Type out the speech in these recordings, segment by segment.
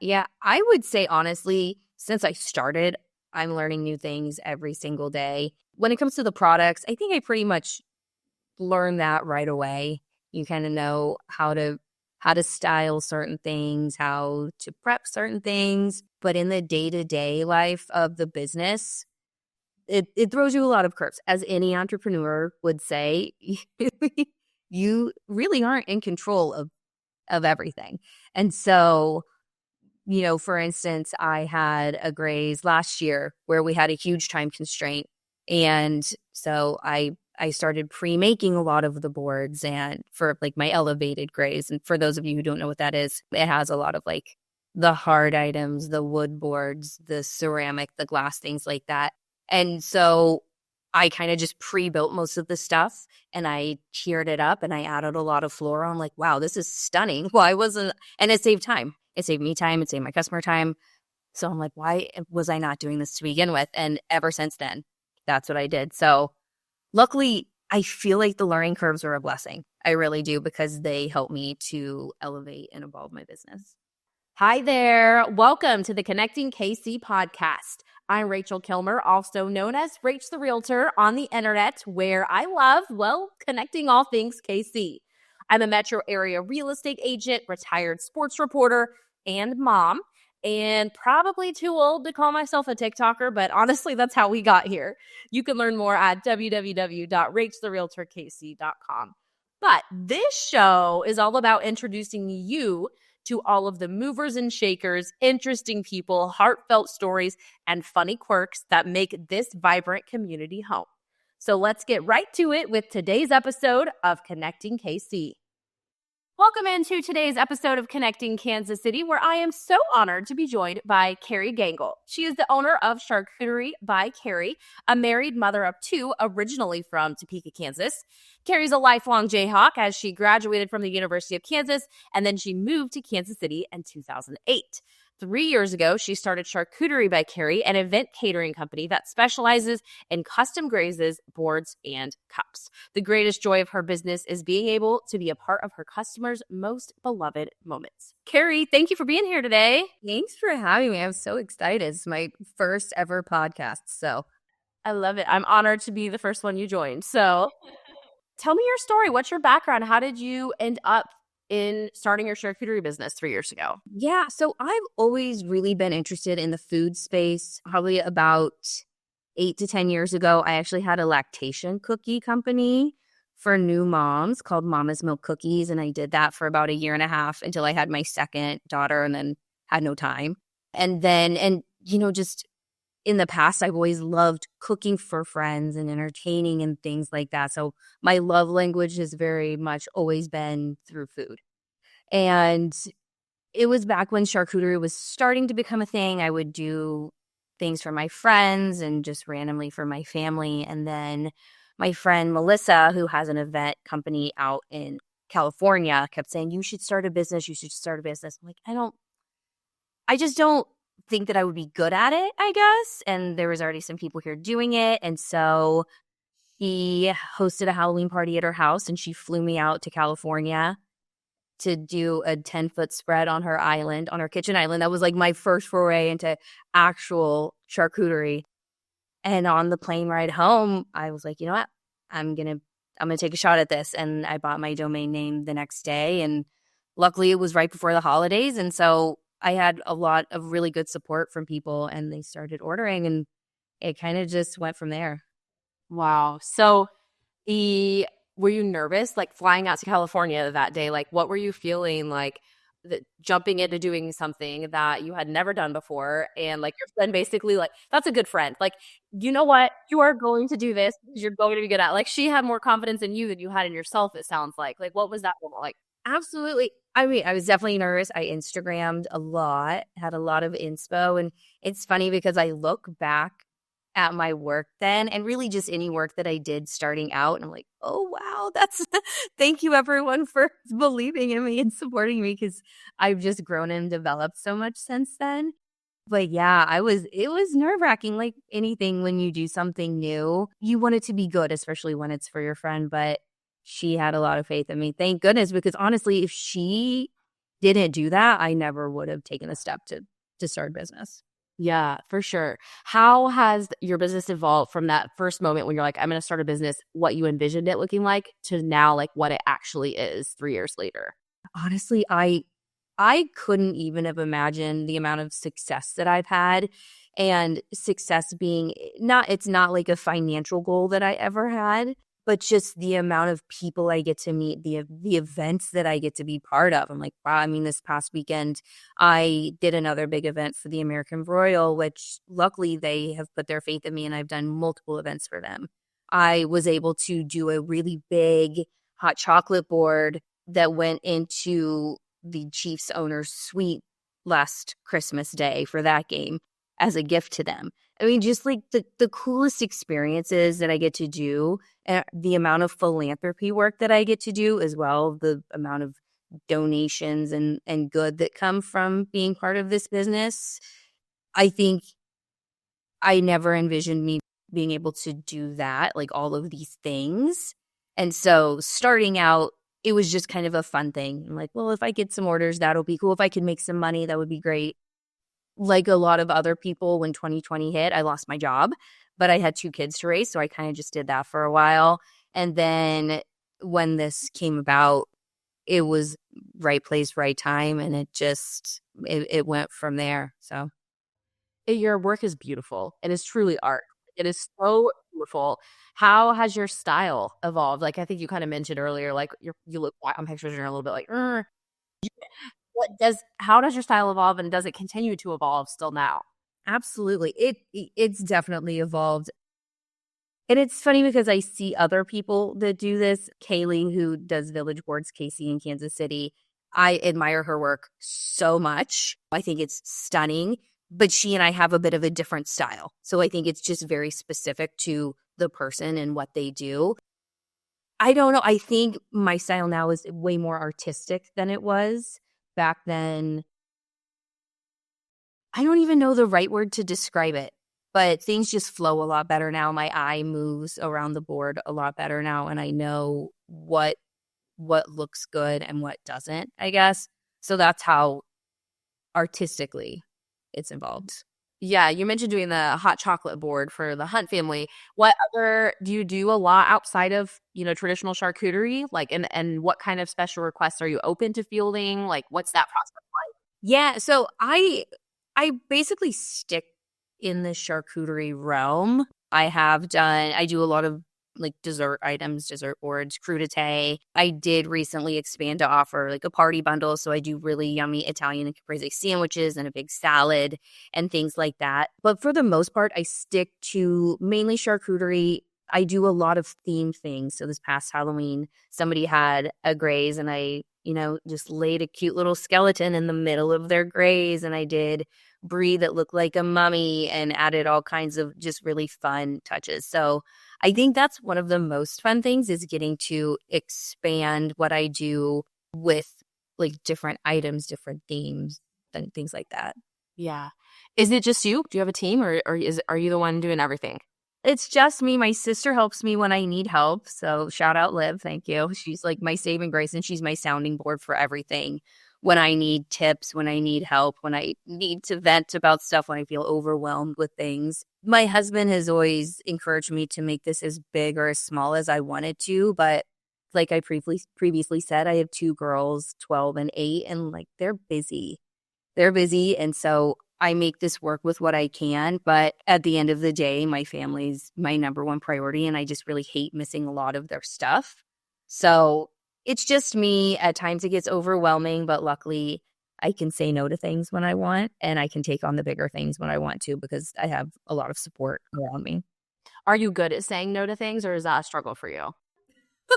Yeah, I would say honestly, since I started, I'm learning new things every single day. When it comes to the products, I think I pretty much learned that right away. You kind of know how to style certain things, how to prep certain things, but in the day-to-day life of the business, it throws you a lot of curves. As any entrepreneur would say, you really aren't in control of everything. And so, for instance, I had a graze last year where we had a huge time constraint. And so I started pre-making a lot of the boards and for like my elevated graze. And for those of you who don't know what that is, it has a lot of like the hard items, the wood boards, the ceramic, the glass, things like that. And so I kind of just pre-built most of the stuff and I tiered it up and I added a lot of floral. I'm like, wow, this is stunning. Well, and it saved time. It saved me time. It saved my customer time. So I'm like, why was I not doing this to begin with? And ever since then, that's what I did. So luckily, I feel like the learning curves were a blessing. I really do, because they help me to elevate and evolve my business. Hi there. Welcome to the Connecting KC podcast. I'm Rachel Kilmer, also known as Rach the Realtor on the internet, where I love, connecting all things KC. I'm a metro area real estate agent, retired sports reporter, and mom, and probably too old to call myself a TikToker, but honestly, that's how we got here. You can learn more at www.rachetherealtorkc.com. But this show is all about introducing you to all of the movers and shakers, interesting people, heartfelt stories, and funny quirks that make this vibrant community home. So let's get right to it with today's episode of Connecting KC. Welcome into today's episode of Connecting Kansas City, where I am so honored to be joined by Carrie Gangel. She is the owner of Charcuterie by Carrie, a married mother of two, originally from Topeka, Kansas. Carrie's a lifelong Jayhawk as she graduated from the University of Kansas, and then she moved to Kansas City in 2008. 3 years ago, she started Charcuterie by Carrie, an event catering company that specializes in custom grazes, boards, and cups. The greatest joy of her business is being able to be a part of her customers' most beloved moments. Carrie, thank you for being here today. Thanks for having me. I'm so excited. It's my first ever podcast. So I love it. I'm honored to be the first one you joined. So tell me your story. What's your background? How did you end up in starting your charcuterie business 3 years ago? yeah, so I've always really been interested in the food space. Probably about 8 to 10 years ago, I actually had a lactation cookie company for new moms called Mama's Milk Cookies. And I did that for about a year and a half until I had my second daughter and then had no time. Just in the past, I've always loved cooking for friends and entertaining and things like that. So my love language has very much always been through food. And it was back when charcuterie was starting to become a thing. I would do things for my friends and just randomly for my family. And then my friend Melissa, who has an event company out in California, kept saying, you should start a business. You should start a business. I'm like, I just don't think that I would be good at it, I guess. And there was already some people here doing it. And so she hosted a Halloween party at her house and she flew me out to California to do a 10-foot spread on her island, on her kitchen island. That was like my first foray into actual charcuterie. And on the plane ride home, I was like, you know what? I'm gonna take a shot at this. And I bought my domain name the next day. And luckily it was right before the holidays. And so I had a lot of really good support from people and they started ordering and it kind of just went from there. Wow. So were you nervous, like flying out to California that day? Like, what were you feeling like jumping into doing something that you had never done before? And like your friend basically like, that's a good friend. Like, you know what? You are going to do this because you're going to be good at it. Like she had more confidence in you than you had in yourself, it sounds like. Like, what was that moment like? Absolutely. I mean, I was definitely nervous. I Instagrammed a lot, had a lot of inspo. And it's funny because I look back at my work then and really just any work that I did starting out. And I'm like, oh, wow, thank you everyone for believing in me and supporting me because I've just grown and developed so much since then. But yeah, it was nerve wracking like anything when you do something new. You want it to be good, especially when it's for your friend. But she had a lot of faith in me. Thank goodness, because honestly, if she didn't do that, I never would have taken a step to start a business. Yeah, for sure. How has your business evolved from that first moment when you're like, I'm going to start a business, what you envisioned it looking like, to now like what it actually is 3 years later? Honestly, I couldn't even have imagined the amount of success that I've had, and success being it's not like a financial goal that I ever had, but just the amount of people I get to meet, the events that I get to be part of. I'm like, wow, I mean, this past weekend I did another big event for the American Royal, which luckily they have put their faith in me and I've done multiple events for them. I was able to do a really big hot chocolate board that went into the Chiefs owner's suite last Christmas Day for that game as a gift to them. I mean, just like the coolest experiences that I get to do, and the amount of philanthropy work that I get to do as well, the amount of donations and good that come from being part of this business. I think I never envisioned me being able to do that, like all of these things. And so starting out, it was just kind of a fun thing. I'm like, well, if I get some orders, that'll be cool. If I could make some money, that would be great. Like a lot of other people, when 2020 hit, I lost my job, but I had 2 kids to raise. So I kind of just did that for a while. And then when this came about, it was right place, right time. And it went from there. So. Your work is beautiful. It is truly art. It is so beautiful. How has your style evolved? Like, I think you kind of mentioned earlier, like you look on pictures and you're a little bit like, how does your style evolve, and does it continue to evolve still now? Absolutely. It's definitely evolved. And it's funny because I see other people that do this. Kaylee, who does Village Boards Casey in Kansas City, I admire her work so much. I think it's stunning, but she and I have a bit of a different style. So I think it's just very specific to the person and what they do. I don't know. I think my style now is way more artistic than it was back then. I don't even know the right word to describe it, but things just flow a lot better now. My eye moves around the board a lot better now, and I know what looks good and what doesn't, I guess. So that's how artistically it's involved. Yeah, you mentioned doing the hot chocolate board for the Hunt family. What other do you do a lot outside of, traditional charcuterie? Like, and what kind of special requests are you open to fielding? Like, what's that process like? Yeah, so I basically stick in the charcuterie realm. I do a lot of like dessert items, dessert boards, crudité. I did recently expand to offer like a party bundle. So I do really yummy Italian and caprese sandwiches and a big salad and things like that. But for the most part, I stick to mainly charcuterie. I do a lot of themed things. So this past Halloween, somebody had a graze and I, just laid a cute little skeleton in the middle of their graze. And I did brie that looked like a mummy and added all kinds of just really fun touches. So I think that's one of the most fun things, is getting to expand what I do with like different items, different themes, and things like that. Yeah. Is it just you? Do you have a team, or are you the one doing everything? It's just me. My sister helps me when I need help. So shout out Liv. Thank you. She's like my saving grace, and she's my sounding board for everything. When I need tips, when I need help, when I need to vent about stuff, when I feel overwhelmed with things. My husband has always encouraged me to make this as big or as small as I wanted to. But like I previously said, I have 2 girls, 12 and 8, and like they're busy. They're busy. And so I make this work with what I can. But at the end of the day, my family's my number one priority. And I just really hate missing a lot of their stuff. So it's just me. At times it gets overwhelming, but luckily I can say no to things when I want, and I can take on the bigger things when I want to, because I have a lot of support around me. Are you good at saying no to things, or is that a struggle for you?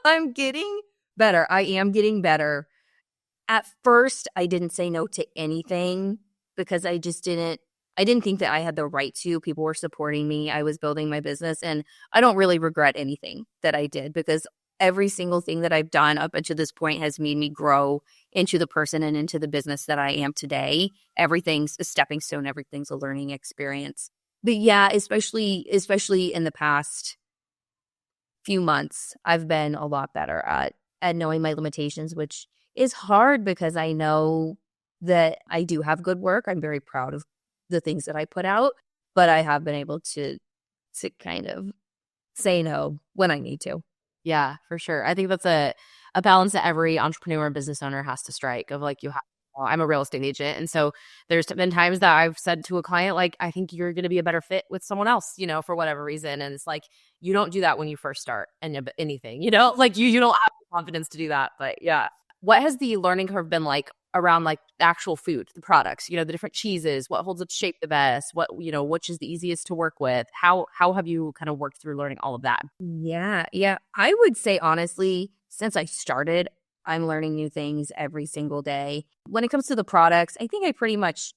I'm getting better. I am getting better. At first, I didn't say no to anything because I didn't think that I had the right to. People were supporting me. I was building my business, and I don't really regret anything that I did, because every single thing that I've done up until this point has made me grow into the person and into the business that I am today. Everything's a stepping stone. Everything's a learning experience. But yeah, especially in the past few months, I've been a lot better at knowing my limitations, which is hard because I know that I do have good work. I'm very proud of the things that I put out, but I have been able to kind of say no when I need to. Yeah, for sure. I think that's a balance that every entrepreneur and business owner has to strike of like you have. Well, I'm a real estate agent. And so there's been times that I've said to a client, like, I think you're going to be a better fit with someone else, for whatever reason. And it's like, you don't do that when you first start anything, like you don't have the confidence to do that. But yeah. What has the learning curve been like around like the actual food, the products, the different cheeses, what holds its shape the best, which is the easiest to work with? How have you kind of worked through learning all of that? Yeah. Yeah. I would say, honestly, since I started, I'm learning new things every single day. When it comes to the products, I think I pretty much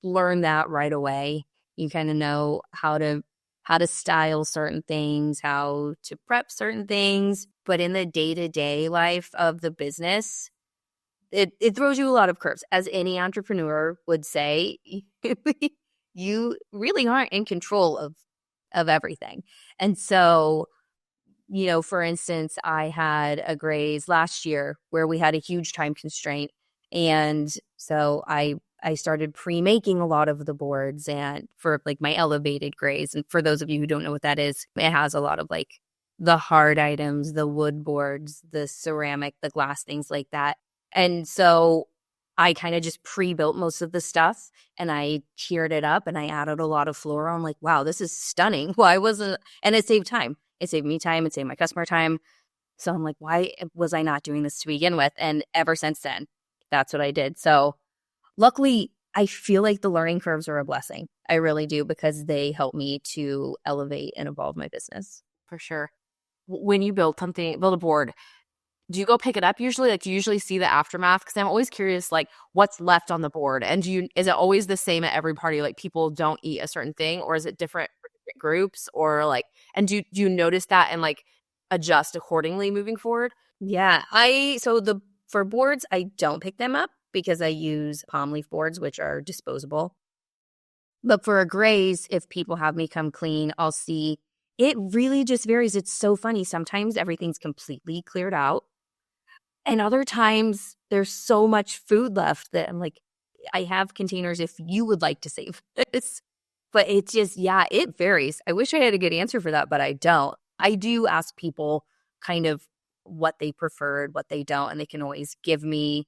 learned that right away. You kind of know how to style certain things, how to prep certain things. But in the day-to-day life of the business, it throws you a lot of curves. As any entrepreneur would say, you really aren't in control of everything. And so, for instance, I had a graze last year where we had a huge time constraint. And so I started pre-making a lot of the boards and for like my elevated graze. And for those of you who don't know what that is, it has a lot of like the hard items, the wood boards, the ceramic, the glass, things like that. And so I kind of just pre-built most of the stuff and I tiered it up and I added a lot of floral. I'm like, wow, this is stunning. Why wasn't, and it saved time. It saved me time. It saved my customer time. So I'm like, why was I not doing this to begin with? And ever since then, that's what I did. So luckily, I feel like the learning curves are a blessing. I really do, because they help me to elevate and evolve my business. For sure. When you build a board, do you go pick it up usually? Like, do you usually see the aftermath? Because I'm always curious, like, what's left on the board? And is it always the same at every party? Like, people don't eat a certain thing, or is it different for different groups? Or like, and do you notice that and like adjust accordingly moving forward? Yeah, for boards, I don't pick them up because I use palm leaf boards, which are disposable. But for a graze, if people have me come clean, I'll see. It really just varies. It's so funny. Sometimes everything's completely cleared out. And other times there's so much food left that I'm like, I have containers if you would like to save this. But it's just, yeah, it varies. I wish I had a good answer for that, but I don't. I do ask people kind of what they preferred, what they don't, and they can always give me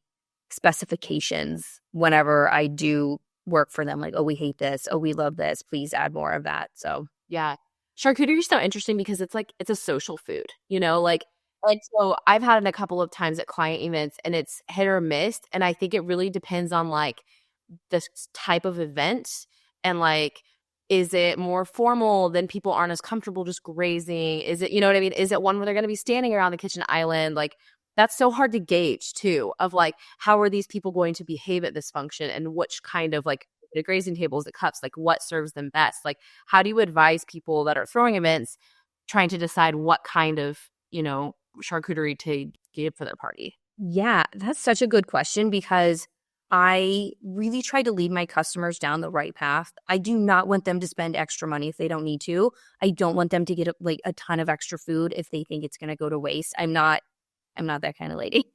specifications whenever I do work for them. Like, oh, we hate this. Oh, we love this. Please add more of that. So, yeah. Charcuterie is so interesting because it's like, it's a social food, like, and so I've had it a couple of times at client events and it's hit or miss. And I think it really depends on like this type of event and like, is it more formal than people aren't as comfortable just grazing? Is it, you know what I mean? Is it one where they're going to be standing around the kitchen island? Like, that's so hard to gauge too, of like, how are these people going to behave at this function and which kind of like the grazing tables, the cups, like what serves them best? Like, how do you advise people that are throwing events trying to decide what kind of, charcuterie to give for their party? yeah, that's such a good question because I really try to lead my customers down the right path. I do not want them to spend extra money if they don't need to. I don't want them to get like a ton of extra food if they think it's going to go to waste. I'm not that kind of lady,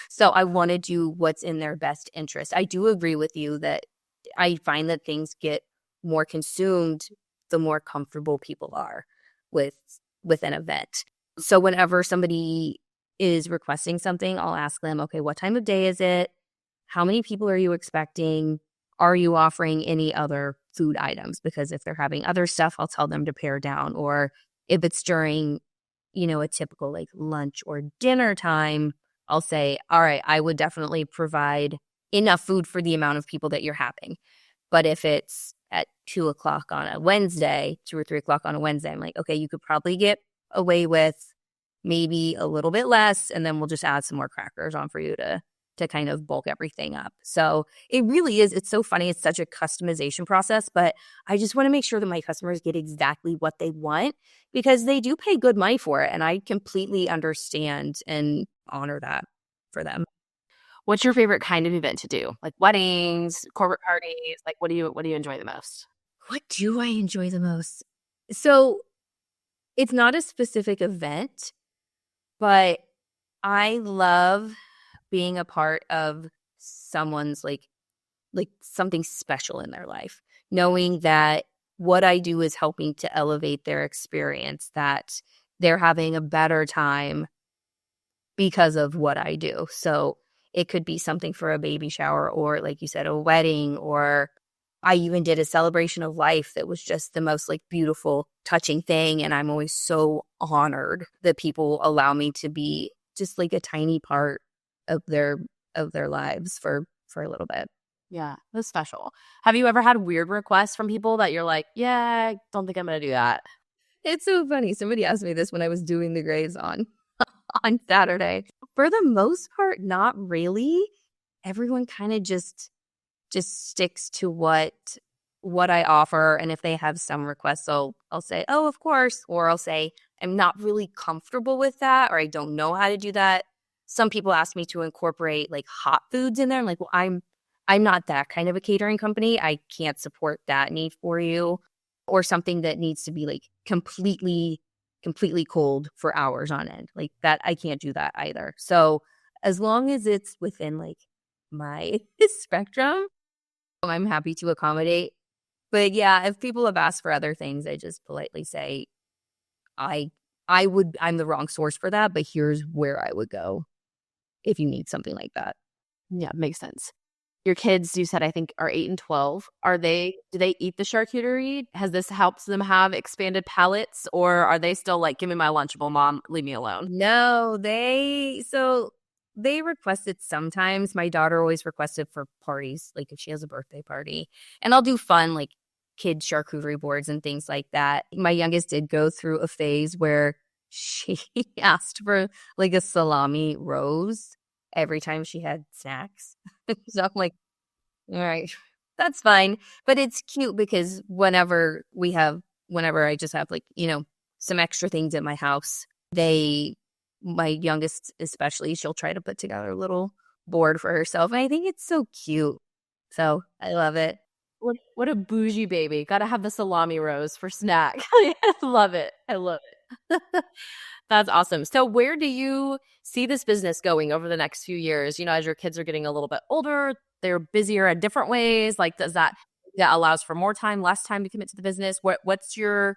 So I want to do what's in their best interest. I do agree with you that I find that things get more consumed the more comfortable people are with an event. So whenever somebody is requesting something, I'll ask them, okay, what time of day is it? How many people are you expecting? Are you offering any other food items? Because if they're having other stuff, I'll tell them to pare down. Or if it's during, a typical like lunch or dinner time, I'll say, all right, I would definitely provide enough food for the amount of people that you're having. But if it's at 2:00 on a Wednesday, 2 or 3:00 on a Wednesday, I'm like, okay, you could probably get away with maybe a little bit less, and then we'll just add some more crackers on for you to kind of bulk everything up. So it really is. It's so funny. It's such a customization process, but I just want to make sure that my customers get exactly what they want because they do pay good money for it. And I completely understand and honor that for them. What's your favorite kind of event to do? Like weddings, corporate parties? Like, what do you enjoy the most? What do I enjoy the most? So it's not a specific event, but I love being a part of someone's like something special in their life, knowing that what I do is helping to elevate their experience, that they're having a better time because of what I do. So it could be something for a baby shower or, like you said, a wedding, or I even did a celebration of life that was just the most like beautiful, touching thing. And I'm always so honored that people allow me to be just like a tiny part of their lives for a little bit. Yeah, that's special. Have you ever had weird requests from people that you're like, yeah, I don't think I'm going to do that? It's so funny. Somebody asked me this when I was doing the graze on Saturday. For the most part, not really. Everyone kind of just sticks to what I offer, and if they have some requests, I'll say, "Oh, of course," or I'll say, "I'm not really comfortable with that," or "I don't know how to do that." Some people ask me to incorporate like hot foods in there. I'm like, well, I'm not that kind of a catering company. I can't support that need for you, or something that needs to be like completely cold for hours on end. Like that, I can't do that either. So as long as it's within like my spectrum, I'm happy to accommodate. But yeah, if people have asked for other things, I just politely say, I'm the wrong source for that, but here's where I would go if you need something like that. Yeah, makes sense. Your kids, you said, I think, are 8 and 12. Do they eat the charcuterie? Has this helped them have expanded palates, or are they still like, give me my Lunchable, Mom, leave me alone? No, they requested sometimes. My daughter always requested for parties, like if she has a birthday party. And I'll do fun, like kid charcuterie boards and things like that. My youngest did go through a phase where she asked for like a salami rose every time she had snacks. So I'm like, all right, that's fine. But it's cute because whenever I just have like, some extra things at my house, my youngest especially, she'll try to put together a little board for herself. And I think it's so cute. So I love it. What a bougie baby. Got to have the salami rose for snack. I love it. I love it. That's awesome. So where do you see this business going over the next few years? As your kids are getting a little bit older, they're busier in different ways. Like, does that allows for more time, less time to commit to the business? What do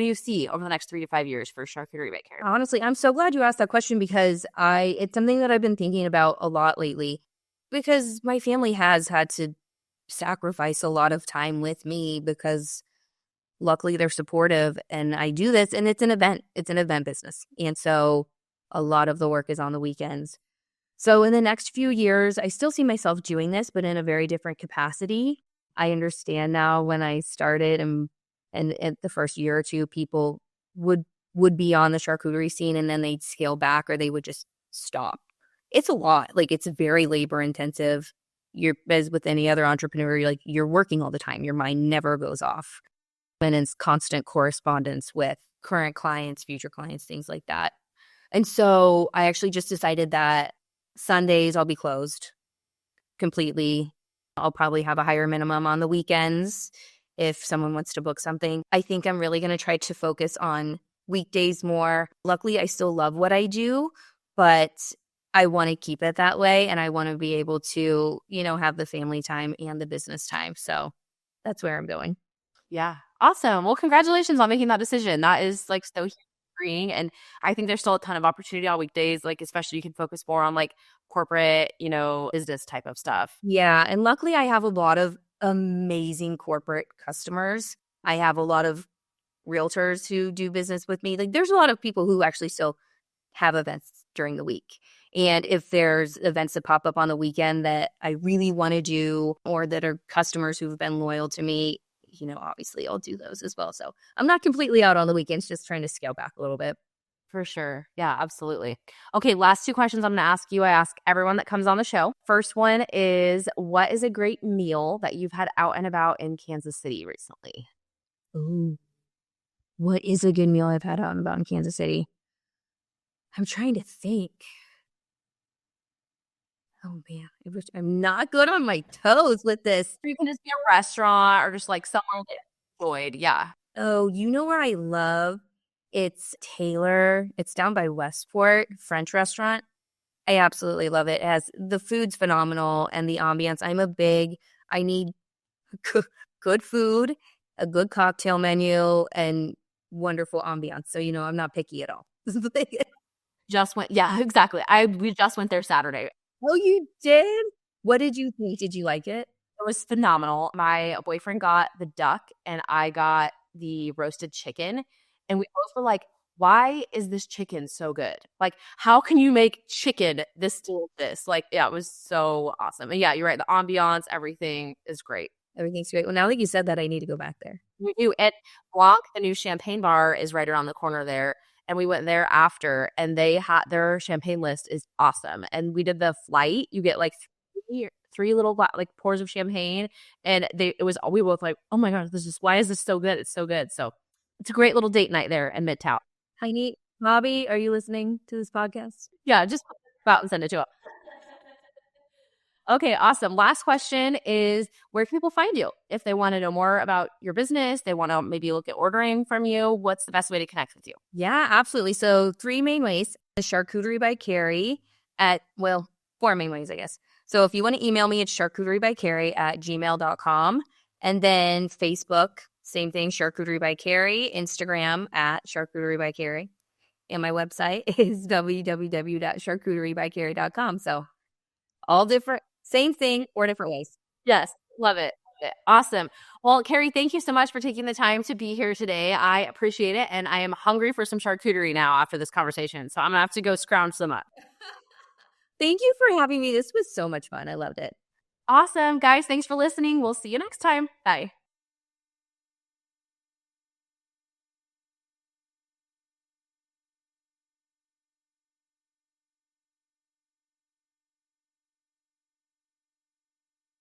you see over the next 3 to 5 years for Charcuterie by Carrie? Honestly, I'm so glad you asked that question because it's something that I've been thinking about a lot lately, because my family has had to sacrifice a lot of time with me because luckily they're supportive and I do this, and it's an event business. And so a lot of the work is on the weekends. So in the next few years, I still see myself doing this, but in a very different capacity. I understand now when I started and the first year or two, people would be on the charcuterie scene and then they'd scale back or they would just stop. It's a lot. Like, it's very labor intensive. You're, as with any other entrepreneur, you're working all the time. Your mind never goes off. And it's constant correspondence with current clients, future clients, things like that. And so I actually just decided that Sundays I'll be closed completely. I'll probably have a higher minimum on the weekends if someone wants to book something. I think I'm really going to try to focus on weekdays more. Luckily, I still love what I do, but I want to keep it that way. And I want to be able to, have the family time and the business time. So that's where I'm going. Yeah. Awesome. Well, congratulations on making that decision. That is like so freeing. And I think there's still a ton of opportunity on weekdays, like especially you can focus more on like corporate, business type of stuff. Yeah. And luckily I have a lot of amazing corporate customers. I have a lot of realtors who do business with me. Like, there's a lot of people who actually still have events during the week. And if there's events that pop up on the weekend that I really want to do, or that are customers who've been loyal to me, obviously I'll do those as well. So I'm not completely out on the weekends, just trying to scale back a little bit. For sure. Yeah, absolutely. Okay, last 2 questions I'm going to ask you. I ask everyone that comes on the show. First one is, what is a great meal that you've had out and about in Kansas City recently? Ooh. What is a good meal I've had out and about in Kansas City? I'm trying to think. Oh, man. I'm not good on my toes with this. You can just be a restaurant or just like somewhere that you enjoyed. Yeah. Oh, you know where I love? It's Taylor. It's down by Westport, French restaurant. I absolutely love it. The food's phenomenal and the ambiance. I need good food, a good cocktail menu, and wonderful ambiance. So, I'm not picky at all. Just went, yeah, exactly. We just went there Saturday. Oh, you did? What did you think? Did you like it? It was phenomenal. My boyfriend got the duck and I got the roasted chicken. And we both were like, why is this chicken so good? Like, how can you make chicken this delicious? Like, yeah, it was so awesome. And yeah, you're right. The ambiance, everything is great. Everything's great. Well, now that you said that, I need to go back there. We do. And Blanc, the new champagne bar, is right around the corner there. And we went there after, and they had their champagne list is awesome. And we did the flight. You get like three little like pours of champagne, and we were both like, oh my gosh, why is this so good? It's so good. So it's a great little date night there in Midtown. Heini, Bobby, are you listening to this podcast? Yeah, just go out and send it to him. Okay, awesome. Last question is, where can people find you? If they want to know more about your business, they want to maybe look at ordering from you, what's the best way to connect with you? Yeah, absolutely. So 3 main ways. The Charcuterie by Carrie 4 main ways, I guess. So if you want to email me, it's charcuteriebycarrie@gmail.com. And then Facebook, same thing, Charcuterie by Carrie. Instagram @charcuteriebycarrie. And my website is www.charcuteriebycarrie.com. So all different, same thing, 4 different ways. Yes, love it. Awesome. Well, Carrie, thank you so much for taking the time to be here today. I appreciate it. And I am hungry for some charcuterie now after this conversation. So I'm going to have to go scrounge some up. Thank you for having me. This was so much fun. I loved it. Awesome. Guys, thanks for listening. We'll see you next time. Bye.